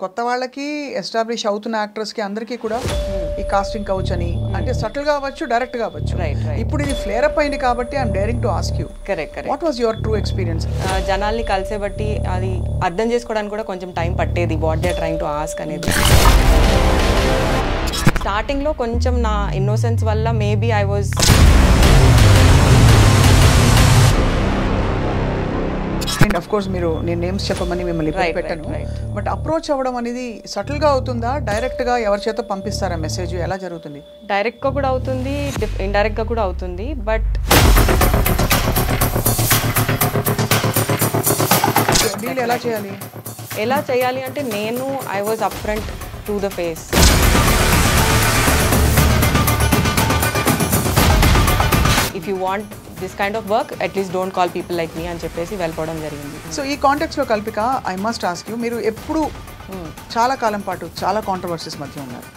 కొత్త వాళ్ళకి ఎస్టాబ్లిష్ అవుతున్న యాక్టర్స్కి అందరికీ కూడా ఈ కాస్టింగ్ కౌచ్ అని అంటే సటిల్ గా అవ్వచ్చు డైరెక్ట్ గా అవ్వచ్చు. ఇప్పుడు ఇది ఫ్లేర్ అప్ అయింది కాబట్టి I'm daring to ask you. Correct. What was your true experience? జనాల్ని కలిసే బట్టి అది అర్థం చేసుకోవడానికి కూడా కొంచెం టైం పట్టేది, what they are trying to ask అనేది. స్టార్టింగ్లో కొంచెం నా ఇన్నోసెన్స్ వల్ల maybe I was and of course మీరు నేను నేమ్స్ చెప్పమని మిమ్మల్ని పెట్టాను, బట్ అప్రోచ్ అవ్వడం అనేది సటిల్ గా అవుతుందా, డైరెక్ట్ గా ఎవరి చేత పంపిస్తారా మెసేజ్, ఎలా జరుగుతుంది? డైరెక్ట్ గా కూడా అవుతుంది, ఇండైరెక్ట్ గా కూడా అవుతుంది. బట్ డీల్ ఎలా చేయాలి? ఎలా చేయాలి అంటే నేను I was up front to the face. If you want this kind of work at least don't call people like me అని చెప్పేసి వెళ్ళిపోవడం జరిగింది. సో ఈ కాంటెక్స్ట్ లో Kalpika, I must ask you, మీరు ఎప్పుడు చాలా కాలం పాటు చాలా కాంట్రవర్సీస్ మధ్య ఉన్నారు.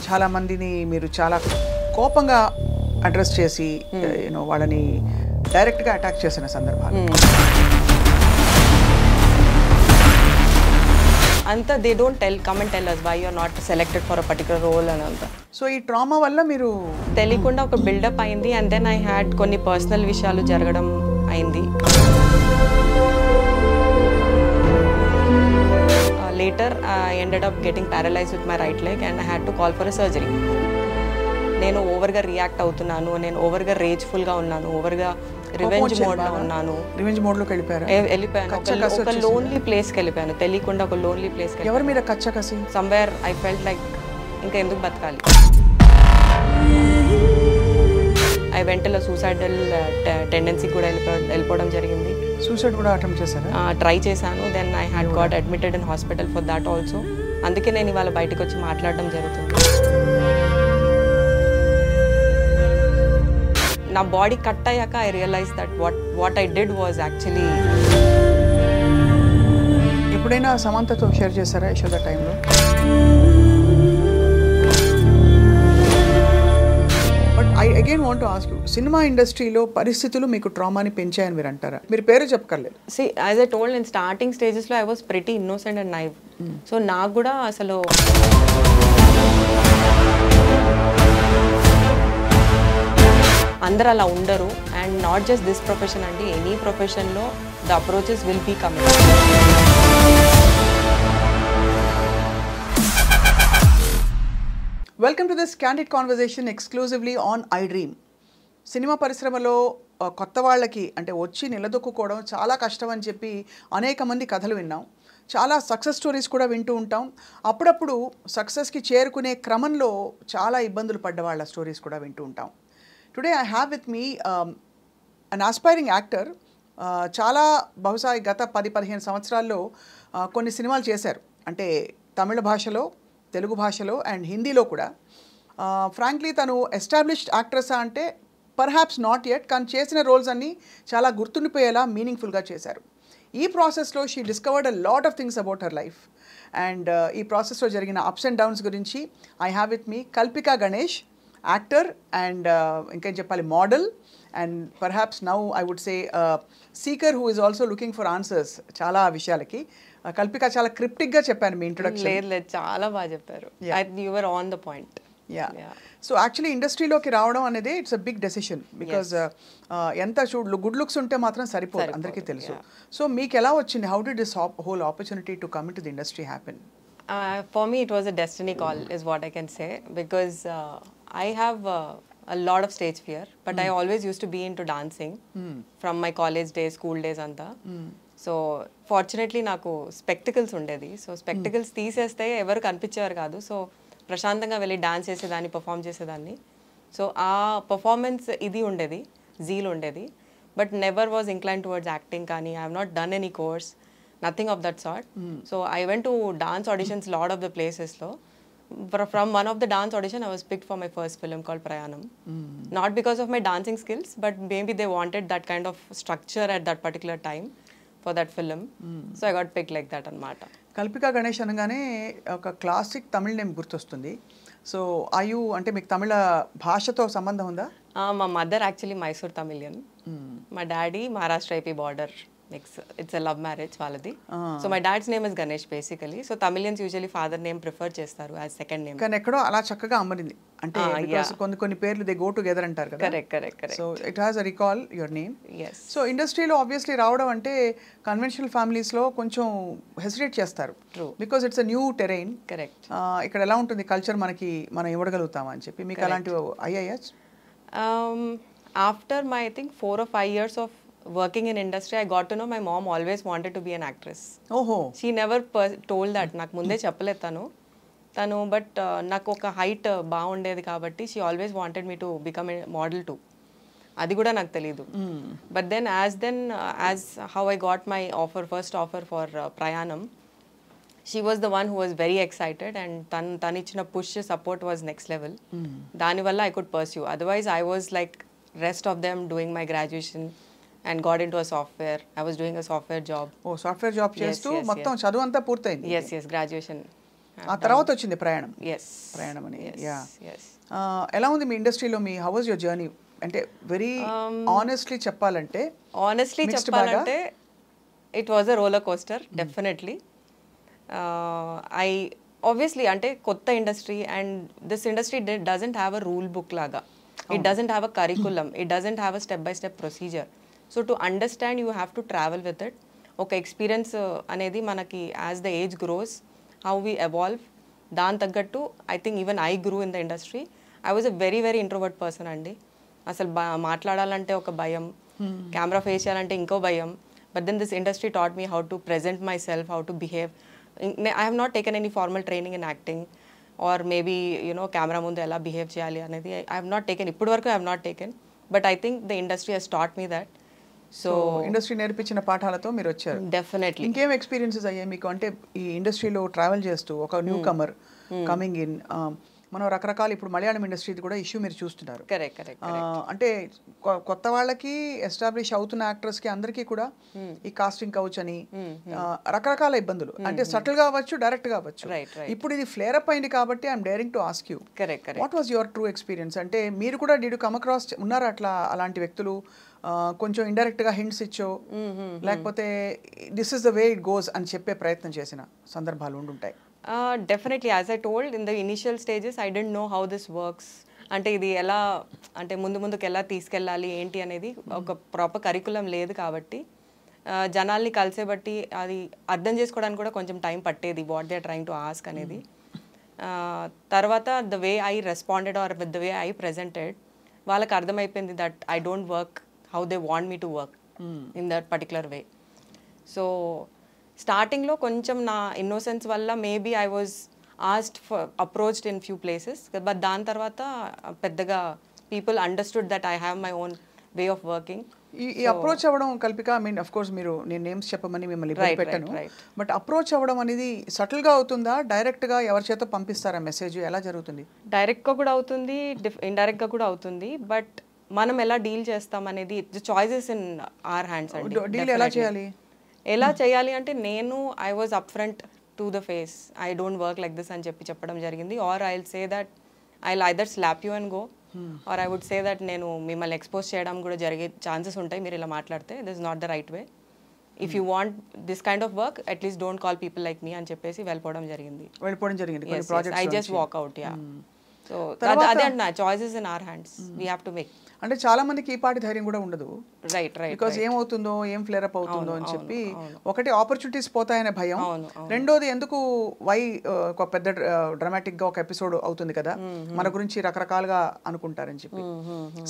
చాలా మందిని మీరు చాలా కోపంగా అడ్రస్ చేసి యూనో వాళ్ళని డైరెక్ట్ గా అటాక్ చేసిన సందర్భాలు అంతా they don't come and tell us why you are not selected for a particular role అని అంతా. సో ఈ ట్రామా వల్ల మీరు తెలియకుండా ఒక బిల్డప్ అయింది, అండ్ దెన్ ఐ హ్యాడ్ కొన్ని పర్సనల్ విషయాలు జరగడం అయింది. Later I ended up getting paralyse with my right leg and I had to call for a surgery. నేను ఓవర్గా రియాక్ట్ అవుతున్నాను, నేను ఓవర్గా రేజ్ఫుల్గా ఉన్నాను, ఓవర్గా రివెంజ్ మోడ్లో ఉన్నాను. రివెంజ్ మోడ్లోకి వెళ్ళిపోయాను, ఒక లోన్లీ ప్లేస్కి వెళ్ళిపోయాను, తెలియకుండా ఒక లోన్లీ ప్లేస్కి. ఎవరి మీద కచ్చకసి? సమ్వేర్ ఐ ఫెల్ట్ లైక్ ఇంకా ఎందుకు బతకాలి. ఐ వెంటలో సూసైడల్ టెండెన్సీ కూడా వెళ్ళిపోవడం జరిగింది. సూసైడ్ కూడా అటెంప్ట్ చేశారా? ట్రై చేశాను, then I had got admitted in hospital for that also. అందుకే నేను ఇవాళ బయటకు వచ్చి మాట్లాడడం జరుగుతుంది. నా బాడీ కట్ అయ్యాక I realise that what I did was యాక్చువల్లీ. ఎప్పుడైనా సమంతతో షేర్ చేశారా యశోద టైంలో? But I again want to ask you, cinema ఇండస్ట్రీలో పరిస్థితులు మీకు ట్రామాని పెంచాయని మీరు అంటారా? మీరు పేరు చెప్పకర్లేదు. See as I told in starting స్టేజెస్లో I was pretty innocent and naive. So నాకు కూడా అసలు అందరు అలా ఉండరు. And not just this profession అండి, ఎనీ ప్రొఫెషన్లో the approaches will be coming. Welcome to this candid conversation exclusively on iDream. Cinema పరిశ్రమలో కొత్త వాళ్ళకి అంటే వచ్చి నిలదొక్కుకోవడం చాలా కష్టం అని చెప్పి అనేక మంది కథలు విన్నాం. చాలా సక్సెస్ స్టోరీస్ కూడా వింటూ ఉంటాం. అప్పుడప్పుడు సక్సెస్కి చేరుకునే క్రమంలో చాలా ఇబ్బందులు పడ్డ వాళ్ళ స్టోరీస్ కూడా వింటూ ఉంటాం. Today I have with me an aspiring actor. చాలా బహుశా గత 10-15 సంవత్సరాల్లో కొన్ని సినిమాలు చేశారు, అంటే తమిళ భాషలో, తెలుగు భాషలో అండ్ హిందీలో కూడా. ఫ్రాంక్లీ తను ఎస్టాబ్లిష్డ్ యాక్ట్రెస్ అంటే పర్హాప్స్ నాట్ యెట్, కానీ చేసిన రోల్స్ అన్నీ చాలా గుర్తుండిపోయేలా మీనింగ్ఫుల్గా చేశారు. ఈ ప్రాసెస్లో she discovered a lot of things about her life. And ఈ ప్రాసెస్లో జరిగిన అప్స్ అండ్ డౌన్స్ గురించి I have with me Kalpika Ganesh, actor and ఇంకేం చెప్పాలి, model, and perhaps now I would say seeker who is also looking for answers చాలా విషయాలకి. కల్పిక, చాలా క్రిప్టిక్గా చెప్పాను మీ ఇంట్రొడక్షన్. లేదు, చాలా బాగా చెప్పారు. You were on the point. So actually ఇండస్ట్రీలోకి రావడం అనేది it's a big decision, because ఎంత గుడ్ లుక్స్ ఉంటే మాత్రం సరిపోదు, అందరికీ తెలుసు. సో మీకు ఎలా వచ్చింది? How did this whole opportunity to come to the industry happen? For me it was a destiny call is what I can say, because I have a lot of stage fear, but I always used to be into dancing from my college days, school days anta. So fortunately నాకు spectacles ఉండేది. So spectacles తీసేస్తే ఎవరు కనిపించేవారు కాదు. So ప్రశాంతంగా వెళ్ళి dance చేసేదాన్ని, perform చేసేదాన్ని. So ఆ పర్ఫార్మెన్స్ ఇది ఉండేది, జీల్ ఉండేది. But never was inclined towards acting కానీ I have not done any course, nothing of that sort. So I went to dance auditions lot of the places lo. From one of the dance audition I was picked for my first film called Prayanam. Not because of my dancing skills, but maybe they wanted that kind of structure at that particular time for that film. So I got picked like that anamata. Kalpika Ganesh అనగానే ఒక classic తమిళ name గుర్తొస్తుంది. So ఆయు అంటే మీకు తమిళ భాషతో సంబంధం ఉందా? మా మదర్ యాక్చువల్లీ మైసూర్ తమిళియన్, మా daddy Maharashtra AP border It's a love marriage వాళ్ళది. So my dad's name is Ganesh basically. So Tamilians usually father name prefer చేస్తారు as second name. కానీ ఎక్కడో అలా చక్కగా అమరింది అంటే బికాస్ కొన్ని పేర్లు దే గో టుగెదర్ అంటారు కదా. Correct. So it has a recall your name. Yes. So ఇండస్ట్రీలో ఆబ్వియస్లీ రావడం అంటే కన్వెన్షనల్ ఫ్యామిలీస్లో కొంచెం హెసిటేట్ చేస్తారు. True. Because it's a new terrain. Correct. ఇక్కడ ఎలా ఉంటుంది కల్చర్ మనకి మనం ఇవ్వగలుగుతామా అని చెప్పి మీకు అలాంటివి అయ్యాయా? After my I think 4 or 5 years of working in industry, I got to know my mom always wanted to be an actress. ఓహో. She never told that. నాకు ముందే చెప్పలేదు తను బట్ నాకు ఒక హైట్ బాగుండేది కాబట్టి she always wanted me to become a model too. అది కూడా నాకు తెలీదు. But then as how I got my first offer for Prayanam, she was the one who was very excited and తను ఇచ్చిన push support was next level. దానివల్ల I could pursue. Otherwise I was like rest of them doing my graduation and got into a software. I was doing a software job. ఓ software job చేస్తూ మొత్తం చదువు అంతా పూర్తయింది. Yes, graduation. ఆ తర్వాత వచ్చింది ప్రయాణం. Yes. ప్రయాణం అని. Yes. ఎలా ఉంది మీ ఇండస్ట్రీలో me how was your journey? అంటే వెరీ ఆనెస్ట్లీ చెప్పాలంటే Honestly చెప్పాలంటే it was a roller coaster, definitely. I obviously అంటే కొత్త industry and this industry doesn't have a rule book లాగా. It doesn't have a curriculum. It doesn't have a step-by-step procedure. So to understand, you have to travel with it. Okay, experience అనేది మనకి as the age grows, how we evolve. దాని తగ్గట్టు I think even I grew in the industry. I was a very introvert person అండి. అసలు మాట్లాడాలంటే ఒక భయం, camera face చేయాలంటే ఇంకో భయం. But then this industry taught me how to present myself, how to behave. I have not taken any formal training in acting. Or maybe camera ముందు ఎలా బిహేవ్ చేయాలి అనేది ఐ హావ్ నాట్ టేకెన్. ఇప్పటి వరకు I have not taken. But I think the industry has taught me that. So industry నేర్పించిన పాఠాలతో మీరు వచ్చారు. డెఫినెట్లీ. ఇంకేం ఎక్స్పీరియన్సెస్ అయ్యాయి మీకు? అంటే ఈ ఇండస్ట్రీలో ట్రావెల్ చేస్తూ ఒక న్యూ కమర్ కమింగ్ ఇన్, మనం రకరకాల ఇప్పుడు మలయాళం ఇండస్ట్రీది కూడా ఇష్యూ మీరు చూస్తున్నారు. కరెక్ట్. అంటే కొత్త వాళ్ళకి ఎస్టాబ్లిష్ అవుతున్న యాక్టర్స్కి అందరికీ కూడా ఈ కాస్టింగ్ కౌచ్ అని రకరకాల ఇబ్బందులు, అంటే సటిల్ గా అవ్వచ్చు, డైరెక్ట్ గా అవ్వచ్చు. ఇప్పుడు ఇది ఫ్లేర్ అప్ అయింది కాబట్టి I'm daring to ask you, what was your true experience? అంటే మీరు కూడా డిడ్ యు కమ్ అక్రాస్ ఉన్నారు అట్లా అలాంటి వ్యక్తులు కొంచెం ఇండైరెక్ట్ గా హింట్స్ ఇచ్చో లేకపోతే this is the way it goes అని చెప్పే ప్రయత్నం చేసిన సందర్భాలు ఉండుంటాయి? Definitely, as I told in the initial stages, I didn't know how this works. అంటే ఇది ఎలా, అంటే ముందుకు ఎలా తీసుకెళ్ళాలి ఏంటి అనేది ఒక ప్రాపర్ కరికులం లేదు కాబట్టి జనాల్ని కలిసే బట్టి అది అర్థం చేసుకోవడానికి కూడా కొంచెం టైం పట్టేది, what they are trying to ask అనేది. తర్వాత the way I responded or with the way I presented, వాళ్ళకి అర్థమైపోయింది that I don't work how they want me to work in that particular way. So స్టార్టింగ్లో కొంచెం నా innocence వల్ల maybe I was asked for approached in few places, but దాని తర్వాత పెద్దగా people understood that I have my own way of working. ఈ approach అవ్వడం Kalpika, I mean of course మీరు నేను నేమ్స్ చెప్పమని మిమ్మల్ని పెట్టాను, బట్ అప్రోచ్ అవ్వడం అనేది సటిల్ గా అవుతుందా, డైరెక్ట్ గా ఎవరి చేత పంపిస్తారా మెసేజ్, ఎలా జరుగుతుంది? డైరెక్ట్ గా కూడా అవుతుంది, ఇండైరెక్ట్ గా కూడా అవుతుంది, బట్ మనం ఎలా డీల్ చేస్తాం అనేది చాయిసెస్ ఇన్ అవర్ హ్యాండ్స్ అండి. డీల్ ఎలా చేయాలి అంటే నేను I was up front to the face, I don't work like this అని చెప్పడం జరిగింది. Or I will say that I will either slap you and go, or I would say that నేను మిమ్మల్ని ఎక్స్పోజ్ చేయడం కూడా జరిగే ఛాన్సెస్ ఉంటాయి మీరు ఇలా మాట్లాడితే, this is not the right way. If you want this kind of work at least don't call people like me అని చెప్పేసి వెళ్ళిపోవడం జరిగింది. I just walk out. Yeah, so అదే అంటున్నా, choices in our hands, we have to make. అంటే చాలా మందికి ఈ పాటి ధైర్యం కూడా ఉండదు, రైట్, బికాజ్ ఏమవుతుందో ఏం ఫ్లేర్ అప్ అవుతుందో అని చెప్పి, ఒకటి ఆపర్చునిటీస్ పోతాయనే భయం, రెండోది ఎందుకు ఒక పెద్ద డ్రామాటిక్ గా ఒక ఎపిసోడ్ అవుతుంది కదా మన గురించి రకరకాలుగా అనుకుంటారని చెప్పి.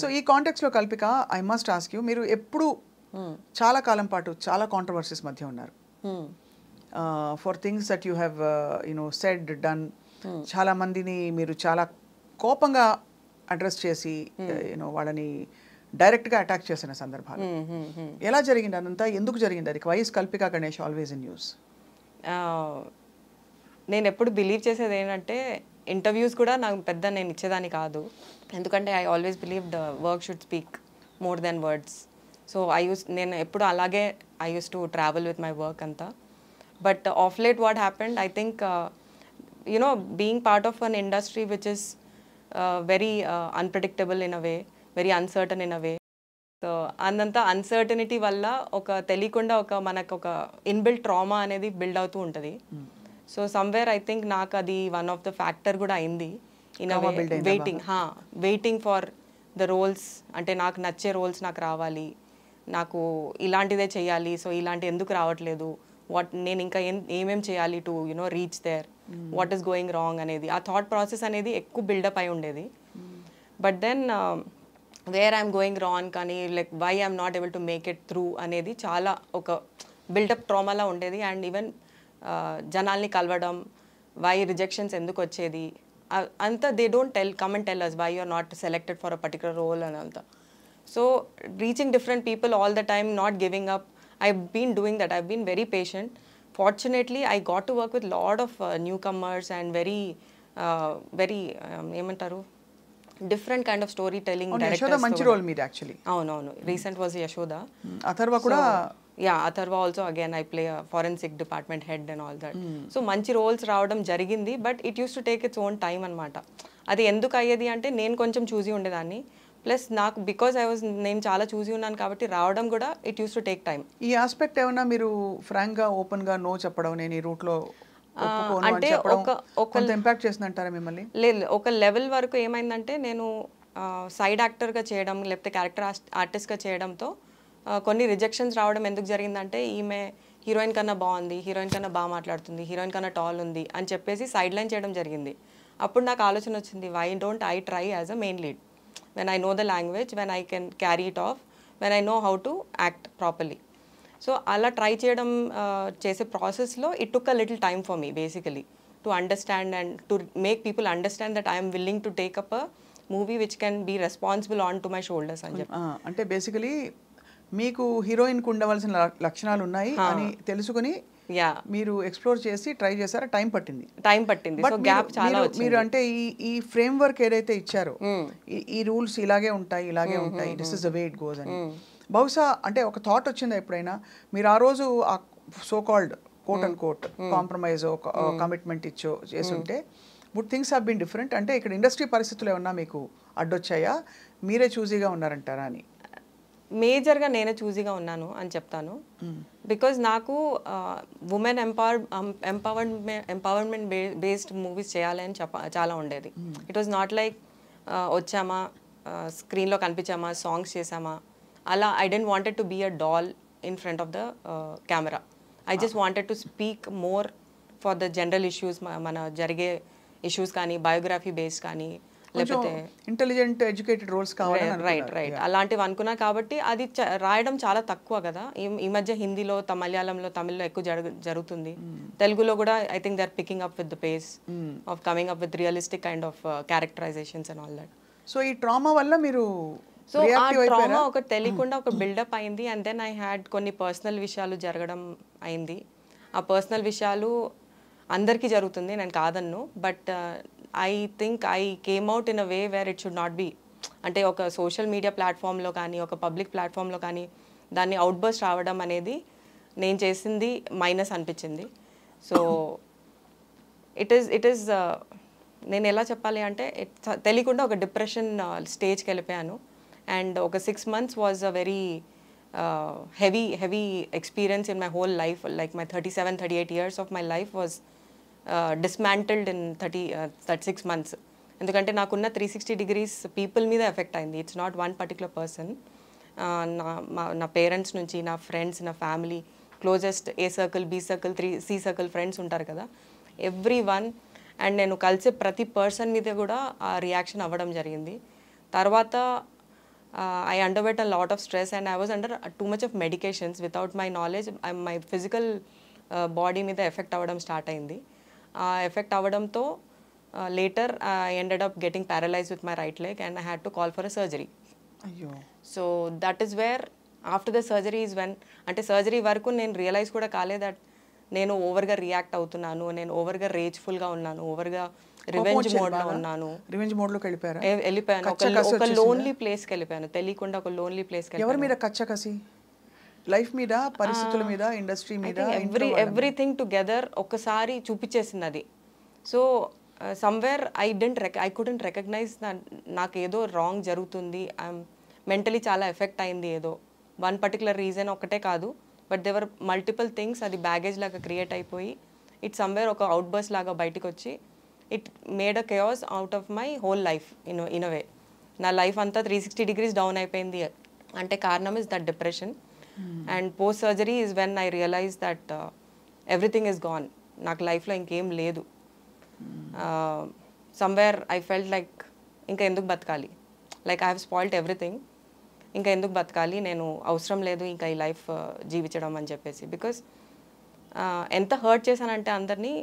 సో ఈ కాంటెక్స్ట్ లో Kalpika, I must ask you, మీరు ఎప్పుడు చాలా కాలం పాటు చాలా కాంట్రవర్సీస్ మధ్య ఉన్నారు, for things that you have said done. చాలా మందిని మీరు చాలా కోపంగా అడ్రస్ చేసి వాళ్ళని డైరెక్ట్గా అటాక్ చేసిన సందర్భాలు ఎలా జరిగింది, అదంతా ఎందుకు జరిగింది? అది why's Kalpika Ganesh always in news. నేను ఎప్పుడు బిలీవ్ చేసేది ఏంటంటే, ఇంటర్వ్యూస్ కూడా నాకు పెద్ద నేను ఇచ్చేదాన్ని కాదు, ఎందుకంటే I always believe the work should speak more than words. So నేను ఎప్పుడు అలాగే I use to travel with my work అంతా. But of late what happened, I think being part of an industry which is very unpredictable in a way, very uncertain in a way. So అందంతా uncertainty వల్ల ఒక తెలియకుండా ఒక మనకు ఒక inbuilt trauma అనేది build అవుతూ ఉంటుంది. సో సమ్వేర్ ఐ థింక్ నాకు అది వన్ ఆఫ్ ద ఫ్యాక్టర్ కూడా అయింది. In waiting for the roles, అంటే నాకు నచ్చే రోల్స్ నాకు రావాలి, నాకు ఇలాంటిదే చేయాలి, సో ఇలాంటి ఎందుకు రావట్లేదు, నేను ఇంకా ఏమేం చేయాలి to reach there, what is going wrong అనేది ఆ థాట్ ప్రాసెస్ అనేది ఎక్కువ బిల్డప్ అయి ఉండేది. But then where I'm going wrong కానీ like why I'm not able to make it through అనేది చాలా ఒక బిల్డప్ ట్రామాలా ఉండేది. అండ్ ఈవెన్ జనాల్ని కలవడం, వై రిజెక్షన్స్ ఎందుకు వచ్చేది అంతా they don't come and tell us why you are not selected for a particular role అని అంతా. So reaching different people all the time, not giving up, I've been doing that. I've been very patient. Fortunately, I got to work with a lot of newcomers and very ఏమంటారు different kind of story telling directors. Yashoda మంచి role మీది actually. అవునవును, recent was Yashoda. Atharva కూడా, yeah Atharva also again I play forensic department head and all that. So మంచి roles రావడం జరిగింది. But it use to take its own time అనమాట. అది ఎందుకు అయ్యేది అంటే నేను కొంచెం చూసి ఉండేదాన్ని, ప్లస్ నాకు బికాజ్ నేను చాలా చూసి ఉన్నాను కాబట్టి రావడం కూడా it use to take time. ఈ ఆస్పెక్ట్ ఏమన్నా మీరు ఫ్రాంక్గా ఓపెన్గా నో చెప్పడం, నేను ఈ రూట్లో అంటే ఒక ఇంపాక్ట్ చేసిందంటారా మిమ్మల్ని? లేదు, ఒక లెవెల్ వరకు ఏమైందంటే నేను సైడ్ యాక్టర్గా చేయడం లేకపోతే క్యారెక్టర్ ఆర్టిస్ట్గా చేయడంతో కొన్ని రిజెక్షన్స్ రావడం ఎందుకు జరిగిందంటే ఈమె హీరోయిన్ కన్నా బాగుంది, హీరోయిన్ కన్నా బాగా మాట్లాడుతుంది, హీరోయిన్ కన్నా టాల్ ఉంది అని చెప్పేసి సైడ్ లైన్ చేయడం జరిగింది. అప్పుడు నాకు ఆలోచన వచ్చింది, why don't I try as a main lead when I know the language, when I can carry it off, when I know how to act properly. So అలా ట్రై చేయడం చేసే ప్రాసెస్లో it took a little time for me basically to understand and to make people understand that I am willing to take up a movie which can be responsible on to my shoulders అని చెప్పి. అంటే basically మీకు హీరోయిన్కి ఉండవలసిన లక్షణాలు ఉన్నాయి అని తెలుసుకుని మీరు ఎక్స్ప్లోర్ చేసి ట్రై చేశారా? టైం పట్టింది. సో గ్యాప్ చాలా వచ్చింది. మీరు అంటే ఈ ఫ్రేమ్ వర్క్ ఏదైతే ఇచ్చారో, ఈ రూల్స్ ఇలాగే ఉంటాయి, this is the way it goes అని బహుశా అంటే ఒక థాట్ వచ్చిందా ఎప్పుడైనా? మీరు ఆ రోజు ఆ so called quote and quote compromise commitment చేసుంటే but things have been different. అంటే ఇక్కడ ఇండస్ట్రీ పరిస్థితులు ఏమన్నా మీకు అడ్డొచ్చాయా, మీరే చూజీగా ఉన్నారంటారా అని? మేజర్గా నేనే చూజీగా ఉన్నాను అని చెప్తాను. బికాజ్ నాకు ఉమెన్ ఎంపవర్మెంట్ బేస్డ్ మూవీస్ చేయాలి అని చాలా ఉండేది. ఇట్ వాజ్ నాట్ లైక్ వచ్చామా స్క్రీన్లో కనిపించామా సాంగ్స్ చేసామా అలా. I don't wanted to be a doll in front of the camera. I just wanted to speak more for the general issues, మన జరిగే ఇష్యూస్ కానీ బయోగ్రఫీ బేస్డ్ కానీ లేకపోతే ఇంటెలిజెంట్ ఎడ్యుకేటెడ్ రోల్స్ కావాలి. రైట్ అలాంటివి అనుకున్నా కాబట్టి అది రాయడం చాలా తక్కువ కదా. ఈ మధ్య హిందీలో మలయాళంలో తమిళ్లో ఎక్కువ జరుగుతుంది. తెలుగులో కూడా I think they are picking up with the pace of coming up with realistic kind of characterisations and all that. So ఈ ట్రామా వల్ల మీరు సో ఆ ట్రామా ఒక తెలియకుండా ఒక బిల్డప్ అయింది. అండ్ దెన్ ఐ హ్యాడ్ కొన్ని పర్సనల్ విషయాలు జరగడం అయింది. ఆ పర్సనల్ విషయాలు అందరికీ జరుగుతుంది, నేను కాదన్ను. But I think I came out in a way where it should not be. అంటే ఒక సోషల్ మీడియా ప్లాట్ఫామ్లో కానీ ఒక పబ్లిక్ ప్లాట్ఫామ్లో కానీ దాన్ని అవుట్బర్స్ట్ రావడం అనేది నేను చేసింది మైనస్ అనిపించింది. సో ఇట్ ఈస్ నేను ఎలా చెప్పాలి అంటే తెలియకుండా ఒక డిప్రెషన్ స్టేజ్కి వెళ్ళిపోయాను. అండ్ ఒక 6 months was a very heavy experience in my whole life. Like my 37-38 years of my life was dismantled in 36 months. ఎందుకంటే నాకున్న 360 degrees పీపుల్ మీద ఎఫెక్ట్ అయింది. It's not one particular person. నా పేరెంట్స్ నుంచి, నా ఫ్రెండ్స్, నా family, closest A circle, B circle, C circle friends ఉంటారు కదా, ఎవ్రీ వన్. అండ్ నేను కలిసే ప్రతి పర్సన్ మీద కూడా ఆ రియాక్షన్ అవ్వడం జరిగింది. తర్వాత I underwent a lot of stress and I was under too much of medications without my knowledge. My physical body మీద ఎఫెక్ట్ అవ్వడం స్టార్ట్ అయింది. ఆ ఎఫెక్ట్ అవ్వడంతో later I ended up getting paralyzed with my right leg and I had to call for a surgery. అయ్యో. So that is where after the surgery is when, అంటే surgery వరకు నేను realise కూడా కాలేదు that నేను ఓవర్గా react అవుతున్నాను, నేను ఓవర్గా రేజ్ఫుల్గా ఉన్నాను, ఓవర్గా రివెంజ్ మోడ్లో ఉన్నాను. రివెంజ్ మోడ్లోకి వెళ్ళిపోయాను. ఒక లోన్లీ ప్లేస్కి వెళ్ళిపోయాను, తెలియకుండా ఒక లోన్లీ ప్లేస్కి. ఎవరి మీద కచ్చకసి? లైఫ్ మీద, పరిస్థితుల మీద, ఇండస్ట్రీ మీద, ఎవ్రీథింగ్ టుగెదర్ ఒక్కసారి చూపించేసింది అది. So somewhere I couldn't recognise నాకు ఏదో రాంగ్ జరుగుతుంది. మెంటలీ చాలా ఎఫెక్ట్ అయింది ఏదో వన్ పర్టికులర్ రీజన్ ఒకటే కాదు, బట్ దేవర్ మల్టిపుల్ థింగ్స్. అది బ్యాగేజ్ లాగా క్రియేట్ అయిపోయి ఇట్ సమ్వేర్ ఒక అవుట్ బర్స్ లాగా బయటకు వచ్చి it made a chaos out of my whole life in a way. నా లైఫ్ అంతా 360 degrees డౌన్ అయిపోయింది అంటే కారణం is that depression. And post surgery is when I realise that everything is gone. నాకు లైఫ్లో ఇంకేం లేదు. సమ్వేర్ ఐ ఫెల్ట్ లైక్ ఇంకా ఎందుకు బతకాలి, like I have spoiled everything, ఇంకా ఎందుకు బతకాలి, నేను అవసరం లేదు ఇంకా ఈ లైఫ్ జీవించడం అని చెప్పేసి. బికాస్ ఎంత హర్ట్ చేశానంటే అందరినీ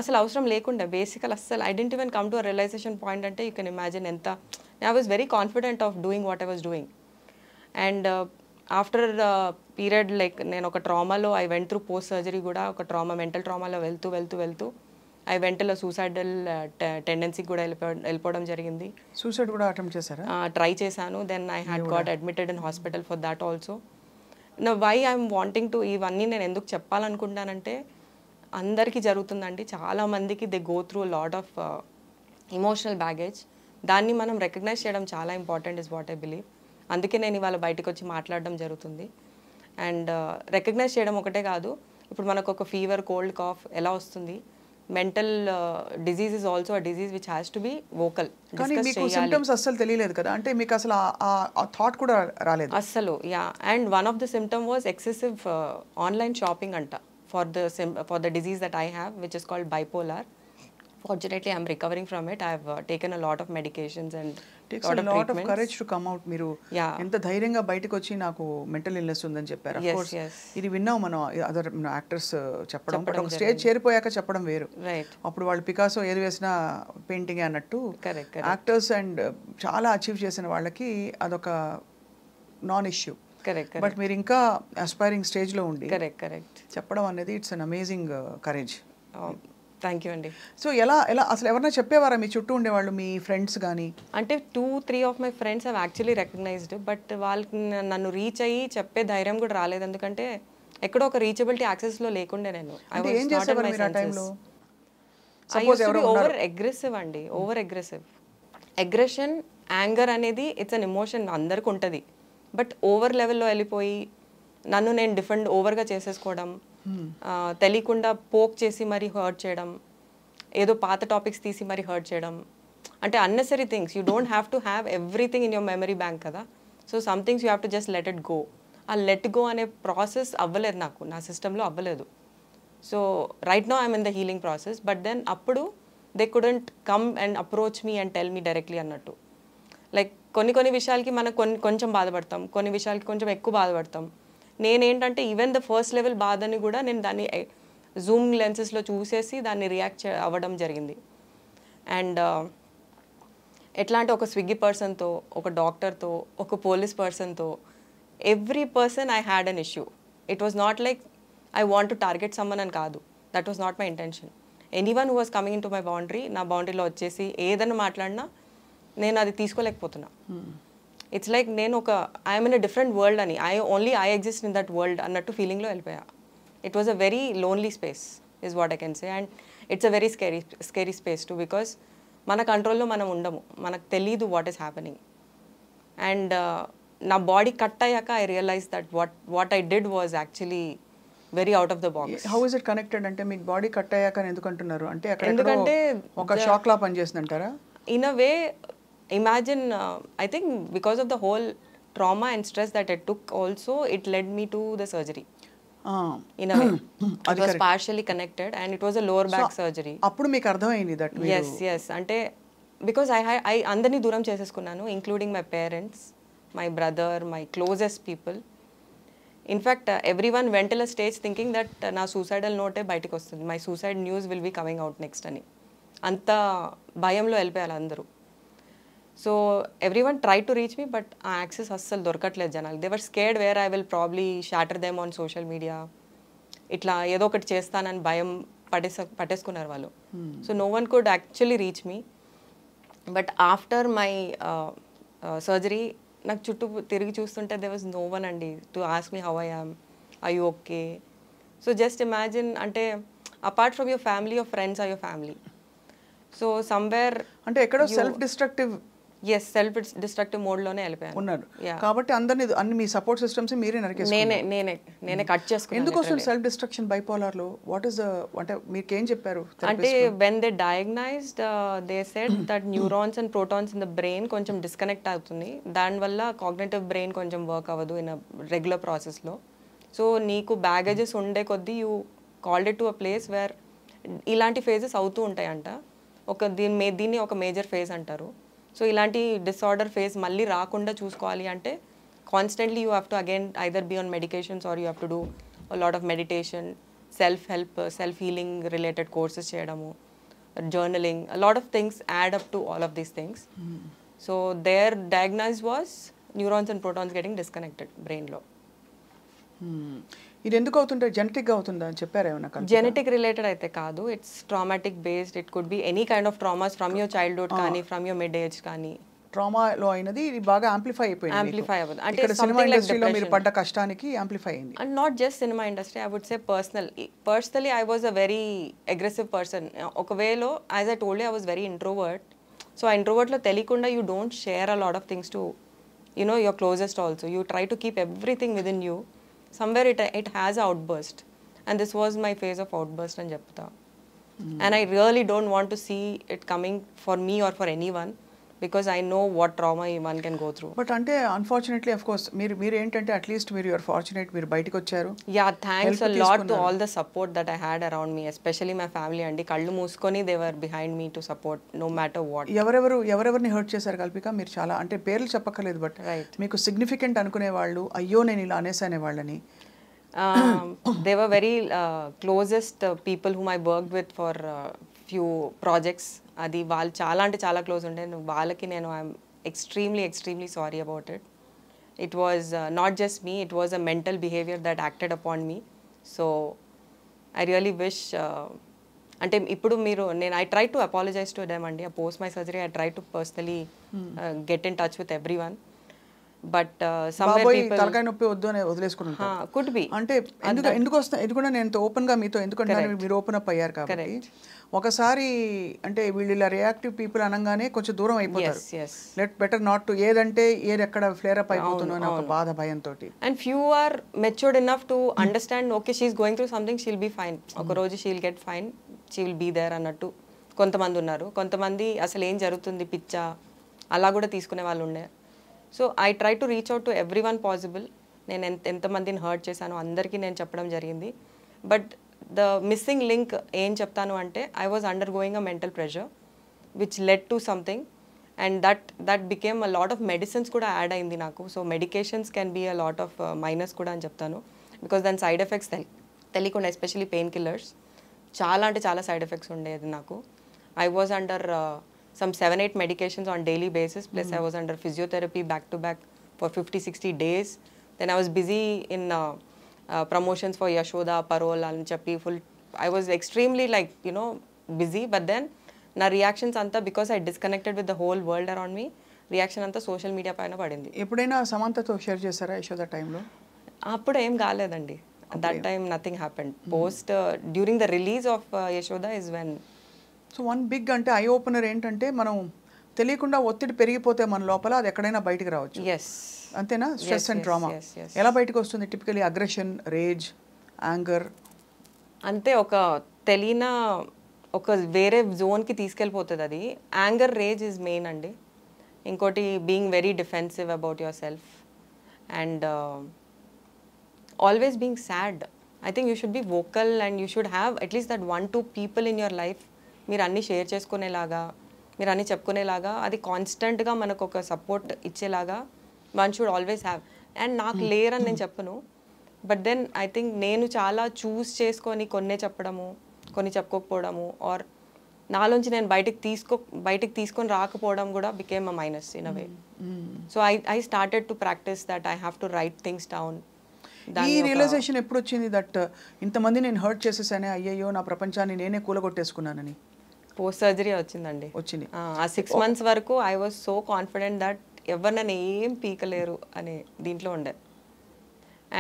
అసలు అవసరం లేకుండా బేసికల్ అస్సలు I didn't even come to a realization point. అంటే యూ కెన్ ఇమాజిన్ ఎంత I was very confident of doing what I was doing. And after period like నేను ఒక ట్రామాలో I went through post surgery కూడా ఒక mental ట్రామాలో వెళ్తూ I వెంటలో suicidal టెండెన్సీకి కూడా వెళ్ళిపోవడం జరిగింది. సూసైడ్ కూడా అటెంప్ట్ చేశారా? ట్రై చేశాను. Then I had got admitted in hospital for that also. నా వై ఐఎమ్ వాంటింగ్ టు ఇవన్నీ నేను ఎందుకు చెప్పాలనుకుంటానంటే అందరికీ జరుగుతుందండి, చాలామందికి they go through lot of emotional baggage. దాన్ని మనం రికగ్నైజ్ చేయడం చాలా important is what I believe. అందుకే నేను ఇవాళ బయటకు వచ్చి మాట్లాడడం జరుగుతుంది. అండ్ రికగ్నైజ్ చేయడం ఒకటే కాదు, ఇప్పుడు మనకు ఒక ఫీవర్, కోల్డ్, కాఫ్ ఎలా వస్తుంది, mental disease is also a disease which has to be vocal. కానీ మీకు సింప్టమ్స్ అస్సలు తెలియలేదు కదా, అంటే మీకు అసలు ఆ థాట్ కూడా రాలేదు అస్సలు. Yeah, and one of the symptom was excessive online shopping అంట for the disease that I have, which is called bipolar. Fortunately, I'm recovering from it. I've taken a lot of medications and takes a lot of courage to come out. మీరు ఎంత ధైర్యంగా బయటకు వచ్చి నాకు mental illness ఉందని చెప్పారు. Of course ఇది విన్నాం మనం అదర్ యాక్టర్స్ చెప్పడం, బట్ ఒక స్టేజ్ చేరిపోయాక చెప్పడం వేరు. అప్పుడు వాళ్ళు పికాసో ఏది వేసినా పెయింటింగ్ అన్నట్టు యాక్టర్స్ అండ్ చాలా అచీవ్ చేసిన వాళ్ళకి అదొక నాన్ ఇష్యూ. బట్ మీరు ఇంకా అస్పైరింగ్ స్టేజ్లో ఉండి చెప్పడం అనేది it's an amazing courage. Thank you అండి. సో ఎలా అసలు ఎవరైనా చెప్పేవారా మీ చుట్టూ ఉండేవాళ్ళు, మీ ఫ్రెండ్స్ కానీ? అంటే 2-3 of my friends have actually recognised, but వాళ్ళకి నన్ను రీచ్ అయ్యి చెప్పే ధైర్యం కూడా రాలేదు. ఎందుకంటే ఎక్కడో ఒక రీచబిలిటీ యాక్సెస్లో లేకుండే నేను. ఓవర్ అగ్రెసివ్ అండి, ఓవర్ అగ్రెసివ్. అగ్రెషన్, యాంగర్ అనేది ఇట్స్ అన్ ఎమోషన్, అందరికి ఉంటుంది. బట్ ఓవర్ లెవెల్లో వెళ్ళిపోయి నన్ను నేను ఓవర్గా చేసేసుకోవడం, తెలియకుండా పోక్ చేసి మరీ హర్ట్ చేయడం, ఏదో పాత టాపిక్స్ తీసి మరీ హర్ట్ చేయడం, అంటే unnecessary things. You don't have to have everything in your memory bank కదా. So some things you have to just let it go. ఆ లెట్ గో అనే ప్రాసెస్ అవ్వలేదు నాకు, నా సిస్టంలో అవ్వలేదు. So right now I'm in the healing process. But then అప్పుడు they couldn't come and approach me and tell me directly అన్నట్టు. Like కొన్ని విషయాలకి మనం కొంచెం బాధపడతాం, కొన్ని విషయాలకి కొంచెం ఎక్కువ బాధపడతాం. నేనేంటంటే ఈవెన్ ద ఫస్ట్ లెవెల్ బాధని కూడా నేను దాన్ని జూమ్ లెన్సెస్లో చూసేసి దాన్ని రియాక్ట్ అవ్వడం జరిగింది. అండ్ ఎట్లా అంటే ఒక స్విగ్గీ పర్సన్తో, ఒక డాక్టర్తో, ఒక పోలీస్ పర్సన్తో, every person I had an issue. It was not like I want to target someone అని కాదు, that was not my intention. Anyone who was coming into my boundary, నా బౌండరీలో వచ్చేసి ఏదైనా మాట్లాడినా నేను అది తీసుకోలేకపోతున్నా. ఇట్స్ లైక్ నేను I'm in a different world అని, I exist in that world అన్నట్టు ఫీలింగ్లో వెళ్ళిపోయా. It was a very lonely space is what I can say. And it's a very scary space to, because మన కంట్రోల్లో మనం ఉండము, మనకు తెలీదు వాట్ ఈస్ హ్యాపెనింగ్. అండ్ నా బాడీ కట్ అయ్యాక I realise that what I did was actually very out of the box. How is it connected? అంటే మీకు బాడీ కట్ అయ్యాక ఎందుకు అంటున్నారు? అంటే ఎందుకంటే ఒక షాక్ లా పనిచేస్తుందంటారా? In a way, imagine, I think because of the whole trauma and stress that I took also, it led me to the surgery. In a way. It was partially connected and it was a lower back surgery. అప్పుడు మీకు అర్థమైంది that yes అంటే because I అందరినీ దూరం చేసేసుకున్నాను, including my parents, my brother, my closest people. In fact, everyone went till a stage thinking that నా suicidal note బయటికి వస్తుంది, my suicide news will be coming out next అని. అంత భయంలో వెళ్ళిపోయారు అందరూ. So everyone try to reach me, but ఆ access అస్సలు దొరకట్లేదు జనాలు. They were scared where I will probably shatter them on social media, ఇట్లా ఏదో ఒకటి చేస్తానని భయం పట్టేసుకున్నారు వాళ్ళు. So no one could actually reach me. But after my surgery నాకు చుట్టూ తిరిగి చూస్తుంటే దే వాజ్ నో వన్ అండి to ask me how I am, I you okay. So just imagine, అంటే apart from your family, your friends are your family. So somewhere అంటే ఎక్కడో self destructive as self destructive మోడ్లోనే వెళ్ళిపోయాను. ఉన్నారు Yeah. కాబట్టి అన్ని మీ support systems మీరే నరికేసుకున్నారు. నేనే కట్ చేసుకున్నాను. ఎందుకు వస్తుంది సెల్ఫ్ డిస్ట్రక్షన్ బైపోలార్లో? వాట్ ఈస్ ద అంటే మీకేం చెప్పారు? అంటే when they diagnosed they said that neurons and protons in the brain కొంచెం డిస్కనెక్ట్ అవుతుంది, దానివల్ల కాగ్నిటివ్ బ్రెయిన్ కొంచెం వర్క్ అవ్వదు ఇన్ రెగ్యులర్ ప్రాసెస్లో. సో నీకు బ్యాగేజెస్ ఉండే కొద్దీ you called it to a place where ఇలాంటి ఫేజెస్ అవుతూ ఉంటాయంట. దీన్ని ఒక మేజర్ ఫేజ్ అంటారు. సో ఇలాంటి డిసార్డర్ ఫేజ్ మళ్ళీ రాకుండా చూసుకోవాలి అంటే constantly you have to again either be on medications or you have to do a lot of meditation, self help, self healing related courses చేయడము, journaling, a lot of things add up to all of these things. So their diagnosis was neurons and protons getting disconnected brain lo. ఇది ఎందుకు అవుతుంటే genetic అవుతుందా అని చెప్పారు ఏమన్నా? Genetic related అయితే కాదు, it's traumatic based. It could be any kind of traumas from your childhood కానీ ఫ్రమ్ యువర్ మిడ్ ఏజ్ కానీ. ట్రామాలో అయినది ఇది బాగా యాంప్లిఫై అయిపోయింది. యాంప్లిఫై అవ్వదు అంటే ఇక్కడ సినిమా ఇండస్ట్రీలో మీరు పడ్డ కష్టానికి యాంప్లిఫై అయింది. And not just cinema industry, I would say personally I was a very aggressive person. ఒక వేలో as I told I was very introvert. So ఆ ఇంట్రోవర్ట్లో తెలియకుండా you don't share a lot of things to your closest also. You try to keep everything with in you. somewhere it has outburst, and this was my phase of outburst and chepta. And I really don't want to see it coming for me or for anyone, because I know what trauma one can go through. But ante unfortunately of course మీరు ఏంటంటే at least you are fortunate, మీరు బయటికి వచ్చారు. Yeah, thanks a lot to all the support that I had around me, especially my family. andi kallu mooskoni they were behind me to support no matter what. ఎవరెవరిని hurt చేశారు కల్పిక? మీరు చాలా అంటే పేర్లు చెప్పక్కర్లేదు, బట్ మీకు సిగ్నిఫికెంట్ అనుకునే వాళ్ళు, అయ్యో నేను ఇలా అనేసానే వాళ్ళని. They were very closest people whom I worked with for few projects. అది వాళ్ళు చాలా అంటే చాలా క్లోజ్ ఉండే. వాళ్ళకి నేను I'm extremely sorry about it. It was not just me, it was a mental behaviour that acted upon me. So I really wish అంటే ఇప్పుడు నేను I try to apologise to them అండి. Post my surgery I try to personally get in touch with everyone. But తలకాయ నొప్పి వద్దు అని వదిలేసుకున్నాను. Could be అంటే ఎందుకు వస్తా ఇది కూడా నేను ఓపెన్ గా మీతో ఎందుకంటే మీరు ఓపెన్ అప్ అయ్యారు కాబట్టి ఒకసారి అంటే వీళ్ళు ఇలా రియాక్టివ్ పీపుల్ అనగానే కొంచెం దూరం అయిపోతారు. లెట్ బెటర్ నాట్ టు ఏదంటే ఏది ఎక్కడ ఫ్లేర్ అప్ అయిపోతుందో అని ఒక బాధ భయంతో. And few are matured enough to understand okay she's going through something, she'll be fine, ఒక రోజు she'll get fine, she will be there అన్నట్టు కొంతమంది ఉన్నారు. కొంతమంది అసలు ఏం జరుగుతుంది పిచ్చా అలా కూడా తీసుకునే వాళ్ళు ఉండే. So I try to reach out to every one possible. నేను ఎంతమందిని హర్ట్ చేశానో అందరికీ నేను చెప్పడం జరిగింది. బట్ ద మిస్సింగ్ లింక్ ఏం చెప్తాను అంటే I was undergoing a mental pressure which led to something, and that became a lot of medicines కూడా యాడ్ అయింది నాకు. So medications can be a lot of minus కూడా అని చెప్తాను, because దాని సైడ్ ఎఫెక్ట్స్ తెలియకుండా, ఎస్పెషలీ పెయిన్ కిల్లర్స్ చాలా అంటే చాలా సైడ్ ఎఫెక్ట్స్ ఉండేది నాకు. I was under some 7-8 medications on daily basis, plus I was under physiotherapy back to back for 50-60 days. Then I was busy in promotions for Yashoda, Parol and Chappi full. I was extremely busy, but then na reactions anta because I disconnected with the whole world around me, reaction anta social media paina padindi. ఎప్పుడైనా సమంతతో share చేశారా యశోద టైంలో? అప్పుడు ఏం కాలేదండి. that time nothing happened. Post during the release of Yashoda is when. So one big అంటే eye opener ఏంటంటే మనం తెలియకుండా ఒత్తిడి పెరిగిపోతే మన లోపల అది ఎక్కడైనా బయటికి రావచ్చు. అంతేనా? స్ట్రెస్ అండ్ ట్రామా ఎలా బయటకు వస్తుంది టిపికలీ? అగ్రెషన్, రేజ్, యాంగర్, అంతే ఒక తెలియన ఒక వేరే జోన్కి తీసుకెళ్ళిపోతుంది అది. యాంగర్, రేజ్ ఇస్ మెయిన్ అండి. ఇంకోటి being very defensive about yourself and always being sad. I think you should be vocal and you should have at least that 1-2 people in your life. మీరు అన్నీ share చేసుకునేలాగా, మీరు అన్నీ చెప్పుకునేలాగా, అది కాన్స్టెంట్గా మనకు ఒక సపోర్ట్ ఇచ్చేలాగా one should always have. And నాకు లేరని నేను చెప్పను, బట్ దెన్ ఐ థింక్ నేను చాలా చూస్ చేసుకొని కొన్నే చెప్పడము, కొన్ని చెప్పుకోకపోవడము, ఆర్ నాలోంచి నేను బయటికి తీసుకొని రాకపోవడం కూడా became a minus in a way. So I started to practice that I have to right things down. ఈ రియలైజేషన్ ఎప్పుడు వచ్చింది దట్ ఇంతమంది నేను హర్ట్ చేసేసానే, అయ్యయ్యో నా ప్రపంచాన్ని నేనే కూలగొట్టేసుకున్నానని? పోస్ట్ సర్జరీ వచ్చిందండి. ఆ 6 months వరకు I was so confident that ఎవరు నన్ను ఏం పీకలేరు అనే దీంట్లో ఉండే.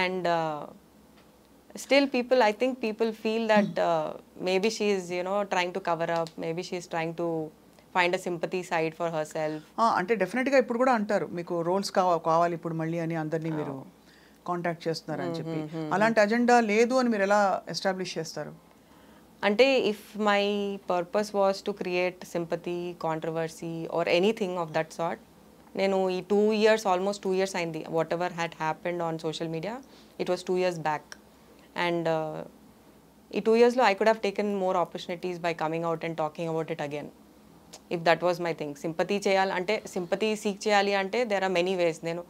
And still I think people feel that maybe she is trying to cover up, maybe she is trying to find a sympathy side for herself. అంటే డెఫినెట్గా ఇప్పుడు కూడా అంటారు మీకు రోల్స్ కావాలి ఇప్పుడు మళ్ళీ అని అందరినీ మీరు కాంటాక్ట్ చేస్తున్నారని చెప్పి. అలాంటి అజెండా లేదు అని మీరు ఎలా ఎస్టాబ్లిష్ చేస్తారు? అంటే if my purpose was to create sympathy, controversy or anything of that sort, నేను ఈ 2 years, almost 2 years అయింది, whatever had happened on social media, it was 2 years back. And ఈ 2 yearsలో I could have taken more opportunities by coming out and talking about it again, if that was my thing. Sympathy చేయాలి అంటే, sympathy seek చేయాలి అంటే there are many ways. నేను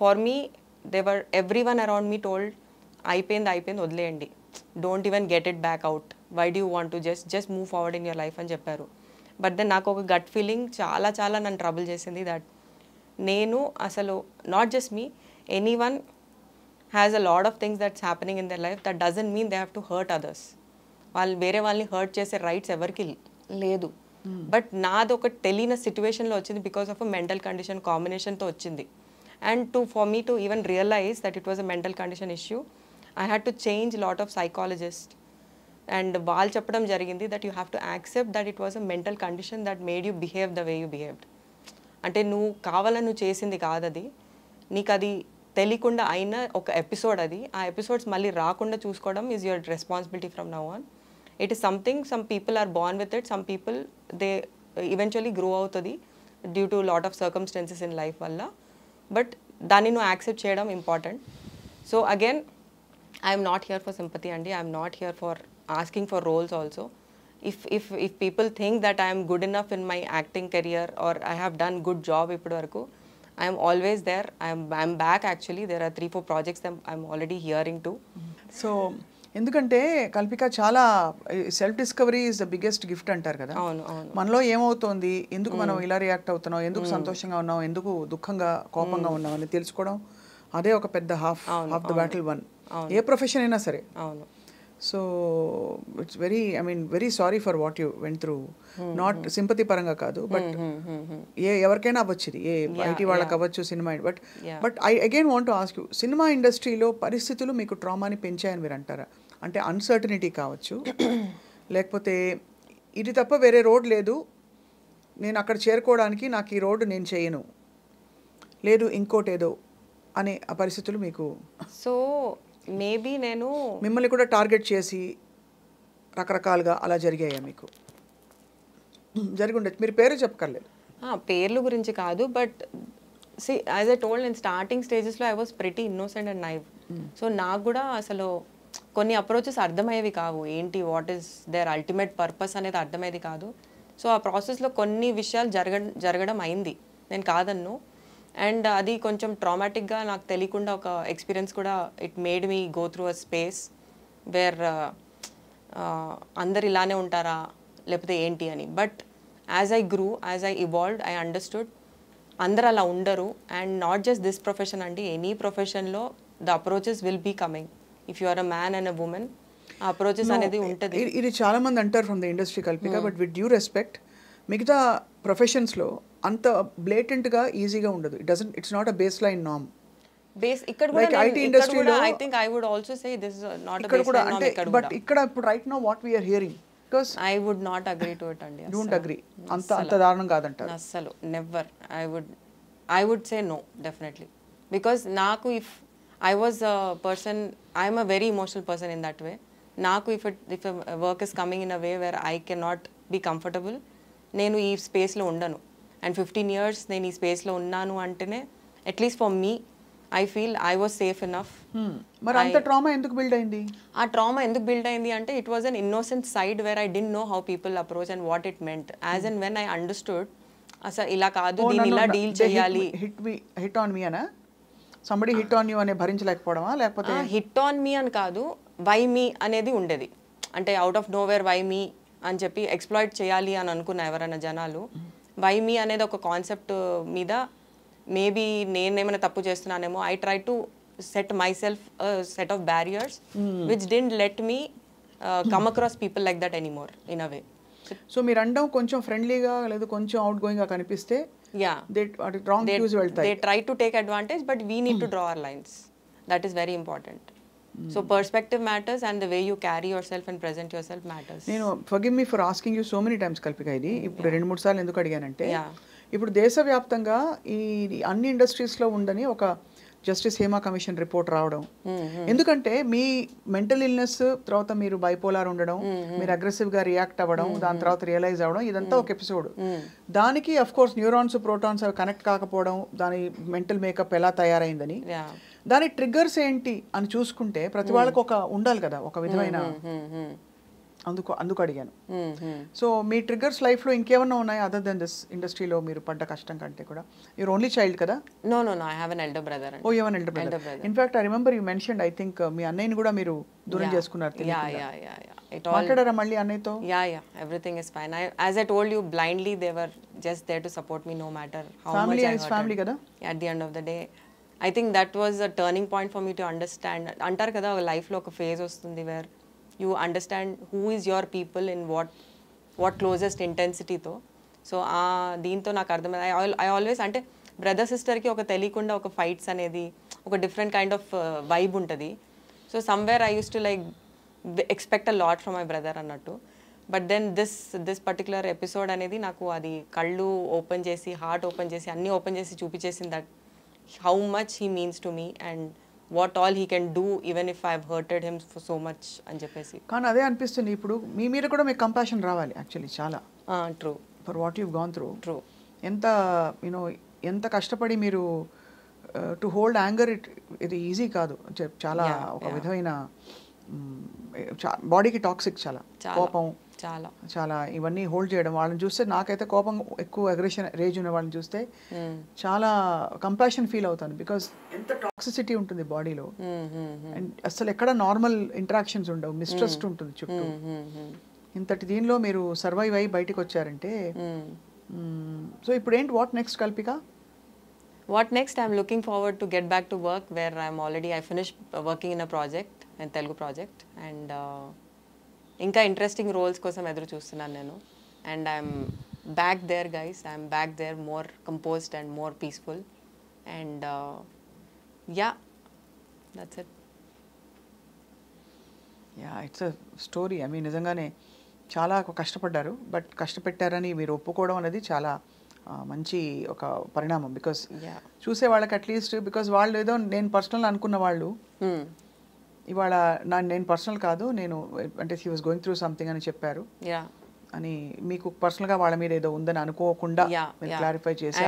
for me they were everyone around me told అయిపోయింది వదిలేయండి, don't even get it back out, why do you want to just move forward in your life అని చెప్పారు. But then నాకు ఒక gut feeling చాలా నన్ను trouble చేసింది, దట్ నేను అసలు not just me, any one has a lot of things that's happening in their life, that doesn't mean they have to hurt others. వాళ్ళు వేరే వాళ్ళని హర్ట్ చేసే రైట్స్ ఎవరికి లేదు. బట్ నాది ఒక తెలియని సిచ్యువేషన్లో వచ్చింది, because of a mental condition కాంబినేషన్తో వచ్చింది. And for me to even realise that it was a mental condition issue, I had to change lot of psychologist. And వాళ్ళు చెప్పడం జరిగింది that you have to accept that it was a mental condition that made you behave the way you behaved. అంటే నువ్వు కావాలని నువ్వు చేసింది కాదు అది, నీకు అది తెలియకుండా అయిన ఒక ఎపిసోడ్ అది. ఆ ఎపిసోడ్స్ మళ్ళీ రాకుండా చూసుకోవడం is your responsibility from now on. It is something, some people are born with it, some people they eventually grow అవుతుంది due to lot of circumstances in life వల్ల. బట్ దాన్ని నువ్వు యాక్సెప్ట్ చేయడం important. So again I'm not here for sympathy అండి, I'm not here for asking for roles also. If people think that I am good enough in my acting career or I have done good job ippadu varaku, I am always there. I'm back actually. There are 3-4 projects that I'm already hearing to. So ఎందుకంటే కల్పిక చాలా self discovery is the biggest gift అంటారు కదా. అవును. మనలో ఏమవుతోంది, ఎందుకు మనం ఇలా react అవుతున్నాం, ఎందుకు సంతోషంగా ఉన్నాం, ఎందుకు దుఃఖంగా కోపంగా ఉన్నాం అని తెలుసుకోవడం, అదే ఒక పెద్ద half the battle one, A profession అయినా సరే. అవును. So it's very sorry for what you went through. Not sympathy పరంగా కాదు, బట్ ఎవరికైనా అవ్వచ్చు ఇది, ఏ ఐటీ వాళ్ళకి అవ్వచ్చు, cinema. But I again want to ask you, cinema ఇండస్ట్రీలో పరిస్థితులు మీకు ట్రామాని పెంచాయని మీరు అంటారా? అంటే అన్సర్టనిటీ కావచ్చు, లేకపోతే ఇది తప్ప వేరే రోడ్ లేదు, నేను అక్కడ చేరుకోవడానికి నాకు ఈ రోడ్డు నేను చేయను, లేదు ఇంకోటేదో అనే ఆ పరిస్థితులు మీకు? సో మేబీ నేను మిమ్మల్ని కూడా టార్గెట్ చేసి రకరకాలుగా అలా జరిగాయా మీకు? జరిగి ఉండొచ్చు, మీరు పేరు చెప్పక్కర్లేదు. పేర్ల గురించి కాదు, but see as I told, నేను స్టార్టింగ్ స్టేజెస్లో I was pretty innocent and naive. So నాకు కూడా అసలు కొన్ని అప్రోచెస్ అర్థమయ్యేవి కావు, ఏంటి what is their ultimate purpose అనేది అర్థమయ్యేది కాదు. సో ఆ ప్రాసెస్లో కొన్ని విషయాలు జరగడం అయింది, నేను కాదన్ను. అండ్ అది కొంచెం ట్రామాటిక్గా నాకు తెలియకుండా ఒక ఎక్స్పీరియన్స్ కూడా, it made me go through a space where అందరు ఇలానే ఉంటారా లేకపోతే ఏంటి అని. But as I grew, as I evolved, I understood అందరు అలా ఉండరు. And not just this profession అండి, ఎనీ ప్రొఫెషన్లో the approaches will be coming. If you are a man and a woman, ఆ అప్రోచెస్ అనేది ఉంటుంది. ఇది చాలా మంది అంటారు from the industry Kalpika, but with due respect మిగతా ప్రొఫెషన్స్లో అంత బ్లేటెంట్గా ఈజీగా ఉండదు. It's not a baseline norm. ఇక్కడ కూడా I think I would also say this is not a baseline norm. But ఇక్కడ ఇప్పుడు right now what we are hearing, because I would not agree to it అండి. Don't agree, అంత దారుణం కాదంటారు అసలు. Never. I would say no definitely, because నాకు if I was a person, I'm a very emotional person in that way. నాకు if work is coming in a way where I can not be comfortable, నేను ఈ స్పేస్లో ఉండను. And 15 years నేను ఈ స్పేస్లో ఉన్నాను అంటేనే at least for me I feel I was safe enough. మరి అంత ట్రామా ఎందుకు బిల్డ్ అయింది? ఆ ట్రామా ఎందుకు బిల్డ్ అయింది అంటే, it was an innocent side where I didn't know how people approach and what it meant. As and when I understood, అసలు ఇలా కాదు, దీన్ని ఇలా డీల్ చేయాలి. హిట్ ఆన్ మీ అనా, సంబడి హిట్ ఆన్ యూ అనే భరించలేకపోవడమా, లేకపోతే హిట్ ఆన్ మీ అని కాదు, వై మీ అనేది ఉండేది. అంటే out of nowhere why me అని చెప్పి ఎక్స్ప్లాయిట్ చేయాలి అని అనుకున్న ఎవరైనా జనాలు. వై మీ అనేది ఒక కాన్సెప్ట్ మీద మేబీ నేనేమైనా తప్పు చేస్తున్నానేమో, I try to set myself set of barriers which don't let me come across people like that anymore in a way. So మీరు అండం కొంచెం ఫ్రెండ్లీగా లేదా కొంచెం అవుట్ గోయింగ్గా కనిపిస్తే they try to take advantage, but we need to draw our lines. That is very important. So perspective matters and the way you carry yourself and present yourself matters. నేను forgive me for asking you so many times Kalpika ఇది ఇప్పుడు 2-3 సార్లు ఎందుకు అడిగానంటే Yeah. ఇప్పుడు దేశవ్యాప్తంగా ఈ అన్ని ఇండస్ట్రీస్లో ఉండని ఒక జస్టిస్ హేమా కమిషన్ రిపోర్ట్ రావడం, ఎందుకంటే మీ మెంటల్ ఇల్నెస్ తర్వాత మీరు బైపోలార్ ఉండడం, మీరు అగ్రెసివ్గా రియాక్ట్ అవ్వడం, దాని తర్వాత రియలైజ్ అవ్వడం, ఇదంతా ఒక ఎపిసోడ్. దానికి అఫ్ కోర్స్ న్యూరాన్స్ ప్రోటాన్స్ అవి కనెక్ట్ కాకపోవడం, దాని మెంటల్ మేకప్ ఎలా తయారైందని, Yeah. దాని ట్రిగ్గర్స్ ఏంటి అని చూసుకుంటే ప్రతి వాళ్ళకి ఒక ఉండాలి కదా ఒక విధమైన, అందుకు అడిగాను. సో మీ ట్రిగ్గర్స్ లైఫ్లో ఇంకేమన్నా ఉన్నాయా అదర్ దెన్ దిస్ ఇండస్ట్రీలో మీరు పడ్డ కష్టం కంటే కూడా? యూర్ ఓన్లీ చైల్డ్ కదా? No, I have an elder brother. Oh you have an elder brother. In fact I remember you mentioned, I think మీ అన్నయ్యని కూడా మీరు దూరం చేసుకున్నారు తెలియకుండా. Yeah. It all. మాట్లాడారా మళ్ళీ అన్నయ్యతో? Yeah. Everything is fine. As I told you, blindly they were just there to support me no matter how family much I is hurted. Family కదా? At the end of the day, I think that was a turning point for me to understand. అంటారు కదా లైఫ్లో ఒక phase వస్తుంది where you understand who is your people in what closest ఇంటెన్సిటీతో. So దీంతో నాకు అర్థమైంది. ఐ ఆల్వేస్ అంటే బ్రదర్ సిస్టర్కి ఒక తెలియకుండా ఒక ఫైట్స్ అనేది ఒక డిఫరెంట్ కైండ్ ఆఫ్ వైబ్ ఉంటుంది. So somewhere I use to like expect a lot from my brother అన్నట్టు. But then this particular episode అనేది నాకు అది కళ్ళు ఓపెన్ చేసి, హార్ట్ ఓపెన్ చేసి, అన్నీ ఓపెన్ చేసి చూపించేసింది that how much he means to me and what all he can do even if I've hurted him for so much అని చెప్పేసి. కానీ అదే అనిపిస్తుంది ఇప్పుడు మీ మీద కూడా మీకు కంపాషన్ రావాలి యాక్చువల్లీ చాలా. True. For what you gone through. True. ఎంత కష్టపడి మీరు టు హోల్డ్ యాంగర్, ఇది ఈజీ కాదు. చాలా ఒక విధమైన బాడీకి టాక్సిక్, చాలా కోపం, చాలా ఇవన్నీ హోల్డ్ చేయడం. వాళ్ళని చూస్తే నాకైతే కోపం ఎక్కువ, అగ్రెషన్, రేజ్ ఉన్న వాళ్ళని చూస్తే చాలా కంపాషన్ ఫీల్ అవుతాను. బికాస్ ఎంత టాక్సిసిటీ ఉంటుంది బాడీలో, అండ్ అసలు ఎక్కడ నార్మల్ ఇంటరాక్షన్స్ ఉండవు, మిస్ట్రస్ట్ ఉంటుంది చుట్టూ. ఇంతటి దీనిలో మీరు సర్వైవ్ అయ్యి బయటకు వచ్చారంటే, సో ఇప్పుడు ఏంటి, what next Kalpika? What next? I'm looking forward to get back to work where I finished working in a project, in Telugu project, and ఇంకా ఇంట్రెస్టింగ్ రోల్స్ కోసం ఎదురు చూస్తున్నాను నేను. And I'm back there guys, I'm back there more composed and more peaceful. And that's it. It's a story. I mean నిజంగానే చాలా కష్టపడ్డారు, but కష్టపెట్టారని మీరు ఒప్పుకోవడం అనేది చాలా మంచి ఒక పరిణామం. బికాస్ చూసే వాళ్ళకి అట్లీస్ట్, బికాస్ వాళ్ళు ఏదో నేను పర్సనల్ అనుకున్న వాళ్ళు ఇవాళ నేను పర్సనల్ కాదు, నేను అంటే he was going through something అని చెప్పారు అని, మీకు పర్సనల్గా వాళ్ళ మీద ఏదో ఉందని అనుకోకుండా క్లారిఫై చేసి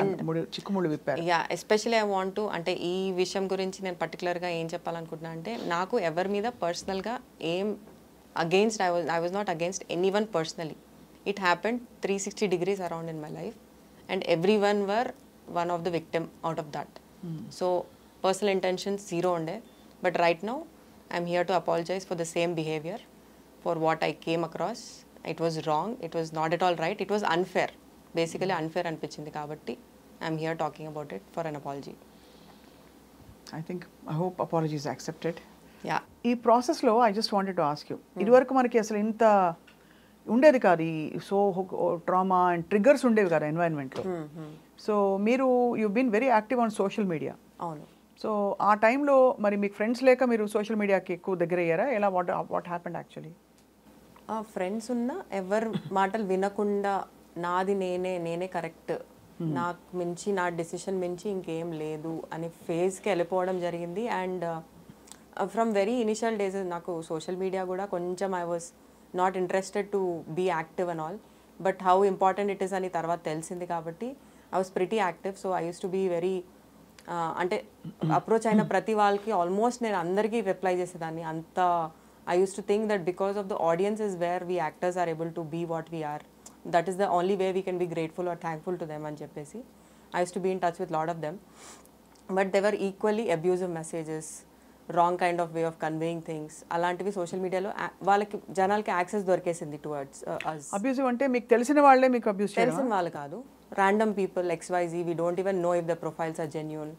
చిక్కుముళ్ళు విప్పారు. ఎస్పెషల్లీ ఐ వాంట్ టు, అంటే ఈ విషయం గురించి నేను పర్టికులర్గా ఏం చెప్పాలనుకుంటున్నా అంటే, నాకు ఎవరి మీద పర్సనల్గా ఏం against, I was not against anyone personally. It happened 360 degrees around in my life and everyone were one of the victim out of that. So personal intentions zero unde, but right now I'm here to apologize for the same behavior, for what I came across. It was wrong, it was not at all right, it was unfair, basically unfair anpichindi kabatti I'm here talking about it for an apology. I hope apology is accepted. ఈ ప్రాసెస్లో I just wanted to ask you, ఇదివరకు మనకి అసలు ఇంత ఉండేది కాదు, ఈ so trauma and triggers ఉండేవి కదా ఎన్వైరన్మెంట్లో. సో మీరు you been very active on social media. అవును. సో ఆ టైంలో మరి మీకు ఫ్రెండ్స్ లేక మీరు సోషల్ మీడియాకి ఎక్కువ దగ్గర అయ్యారా? ఎలా, వాట్ హ్యాపెండ్ యాక్చువల్లీ? ఫ్రెండ్స్ ఉన్నా ఎవరు మాటలు వినకుండా నాది నేనే కరెక్ట్, నాకు మించి, నా డెసిషన్ మించి ఇంకేం లేదు అనే ఫేజ్కి వెళ్ళిపోవడం జరిగింది. And from very initial days నాకు సోషల్ మీడియా కూడా కొంచెం I was not interested to be active and all, but how important it is అని తర్వాత తెలిసింది కాబట్టి I was pretty active. So I use to be very, అంటే approach అయిన ప్రతి వాళ్ళకి ఆల్మోస్ట్ నేను అందరికీ రిప్లై చేసేదాన్ని. అంత I use to think that because of the audience is where we actors are able to be what we are, that is the only way we can be grateful or thankful to them అని చెప్పేసి I use to be in touch with lot of them. But they were equally abusive messages, wrong kind of way of conveying things, అలాంటివి social మీడియాలో వాళ్ళకి జనాలకి access దొరికేసింది towards us. Abusive అంటే మీకు తెలిసిన వాళ్ళే మీకు అబ్యూస్ చేయడం? తెలిసిన వాళ్ళు కాదు, random people, XYZ, we don't even know if the profiles are genuine,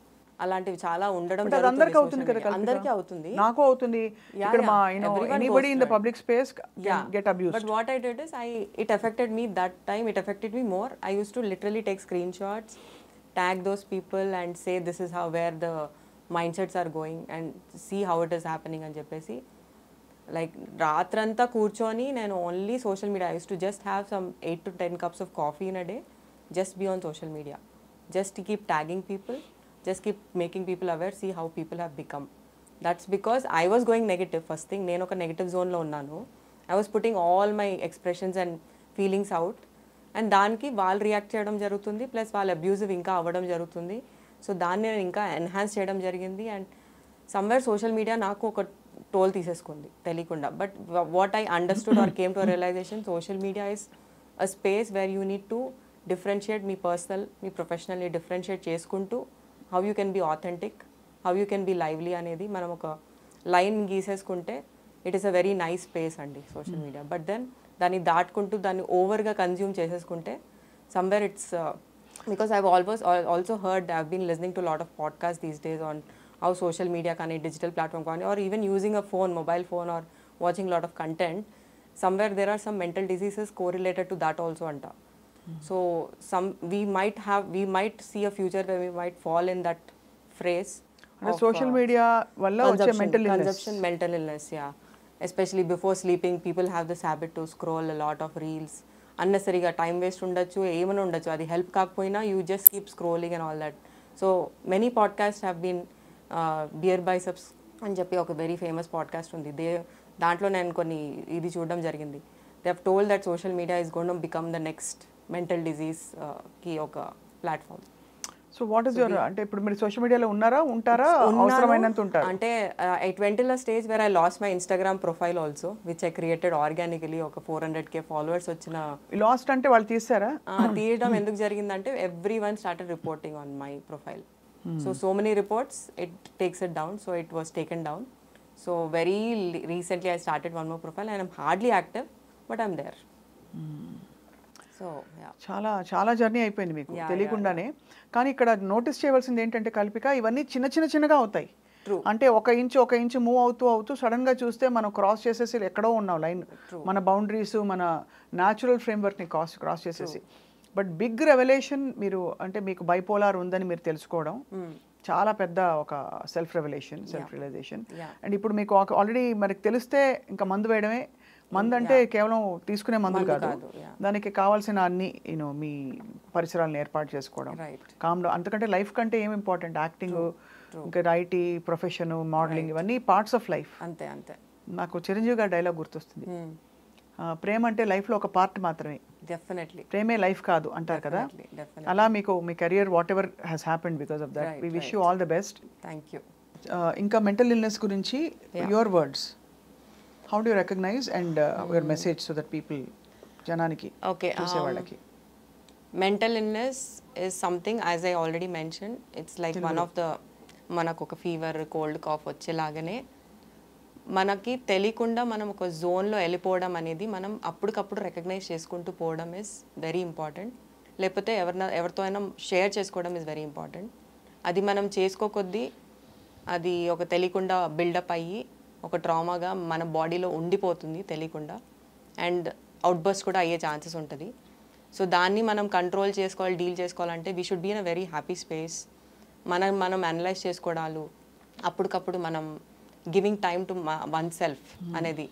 అలాంటివి చాలా ఉండడం అందరికీ అవుతుంది కదా? అందరికీ అవుతుంది, నాకు అవుతుంది. ఇక్కడ మా anybody in the public space get abused. But what I did is it affected me that time, it affected me more. I used to literally take screenshots, tag those people and say this is how, where the mindsets are going and see how it is happening అని చెప్పేసి like రాత్రంతా కూర్చొని నేను only social media use to just have some 8 to 10 cups of coffee in a day, just be on social media, just to keep tagging people, just keep making people aware, see how people have become. That's because I was going negative first thing. నేను ఒక negative జోన్లో ఉన్నాను. I was putting all my expressions and feelings out, and దానికి వాళ్ళు react చేయడం జరుగుతుంది, plus వాళ్ళు abusive ఇంకా అవ్వడం జరుగుతుంది. సో దాన్ని నేను ఇంకా ఎన్హాన్స్ చేయడం జరిగింది. అండ్ సమ్వేర్ సోషల్ మీడియా నాకు ఒక టోల్ తీసేసుకుంది తెలియకుండా. But what I understood or came to a realisation, social media is a space where you need to differentiate మీ పర్సనల్ మీ ప్రొఫెషనల్ని డిఫరెన్షియేట్ చేసుకుంటూ how you can be authentic, how you can be lively అనేది మనం ఒక line గీసేసుకుంటే it is a very nice space అండి social media. But then దాన్ని దాటుకుంటూ దాన్ని ఓవర్గా కన్జ్యూమ్ చేసేసుకుంటే somewhere it's because I also heard I been listening to lot of podcast these days on how social media కానీ digital platform కానీ or even using a phone, mobile phone or watching lot of content, somewhere there are some mental diseases correlated to that also anta. So we might see a future where we might fall in that phrase of social media valla vache mental illness, yeah. Especially before sleeping, people have this habit to scroll a lot of reels, unnecessary time waste ఉండొచ్చు, ఏమైనా ఉండొచ్చు, అది help కాకపోయినా you just keep scrolling and all that. So many podcasts have been Beer Biceps అని చెప్పి ఒక very famous podcast ఉంది. దాంట్లో నేను కొన్ని ఇది చూడడం జరిగింది. They have told that social media is gone to become the next mental డిజీజ్కి ఒక platform. So what is your, అంటే ఇప్పుడు మీరు సోషల్ మీడియాలో ఉంటారా అవసరమైనంత ఉంటారు? అంటే I went in a stage where I lost my Instagram profile also which I created organically. ఒక 400K ఫాలోవర్స్ వచ్చిన. లాస్ట్ అంటే వాళ్ళు తీసారా? తీయడం ఎందుకు జరిగిందంటే every one started reporting on my profile. So many reports, it takes it down. So it was taken down. So very recently I started one more profile and I'm hardly active, but I'm there. So yeah. చాలా journey అయిపోయింది మీకు తెలియకుండానే. కానీ ఇక్కడ notice చేయవలసింది ఏంటంటే కల్పిక, ఇవన్నీ చిన్నగా అవుతాయి. అంటే ఒక ఇంచు మూవ్ అవుతూ సడన్ గా చూస్తే మనం క్రాస్ చేసేసి ఎక్కడో ఉన్నాం లైన్, మన బౌండరీస్ మన న్యాచురల్ ఫ్రేమ్వర్క్ని క్రాస్ చేసేసి. బట్ బిగ్ రెవల్యూషన్ మీరు, అంటే మీకు బైపోలార్ ఉందని మీరు తెలుసుకోవడం చాలా పెద్ద ఒక సెల్ఫ్ రియలైజేషన్. అండ్ ఇప్పుడు మీకు ఆల్రెడీ మనకి తెలిస్తే ఇంకా మందు వేయడమే. మందు అంటే కేవలం తీసుకునే మందులు కాదు, దానికి కావాల్సిన అన్ని మీ పరిసరాలను ఏర్పాటు చేసుకోవడం, కామ్లో. అంతకంటే లైఫ్ కంటే ఏం ఇంపార్టెంట్, యాక్టింగ్, ఇంకా ఐటీ ప్రొఫెషన్, మోడలింగ్, ఇవన్నీ పార్ట్స్ ఆఫ్ లైఫ్. అంతే. నాకు చిరంజీవి గారి డైలాగ్ గుర్తొస్తుంది, ప్రేమ అంటే లైఫ్లో ఒక పార్ట్ మాత్రమే, డెఫినెట్లీ ప్రేమే లైఫ్ కాదు అంటారు కదా. అలా మీకు మీ career whatever has happened because of that. We wish you all the best. Thank you. ఇంకా మెంటల్ ఇల్నెస్ గురించి your words, how do you recognise and your message so that people, జనానికి, చూసేవాళ్ళకి. Mental illness is something, as I already mention, it's like one of the, మనకు ఒక fever, cold, cough వచ్చేలాగానే మనకి తెలియకుండా మనం ఒక జోన్లో వెళ్ళిపోవడం అనేది మనం అప్పటికప్పుడు రికగ్నైజ్ చేసుకుంటూ పోవడం ఇస్ వెరీ ఇంపార్టెంట్. లేకపోతే ఎవరితో అయినా షేర్ చేసుకోవడం ఇస్ వెరీ ఇంపార్టెంట్. అది మనం చేసుకోకొద్దీ అది ఒక తెలియకుండా బిల్డప్ అయ్యి ఒక ట్రామాగా మన బాడీలో ఉండిపోతుంది తెలియకుండా, అండ్ అవుట్బర్స్ట్ కూడా అయ్యే ఛాన్సెస్ ఉంటుంది. సో దాన్ని మనం కంట్రోల్ చేసుకోవాలి, డీల్ చేసుకోవాలంటే we should be in a very happy space. మనం అనలైజ్ చేసుకోవడాలు, అప్పటికప్పుడు మనం giving time to oneself అనేది,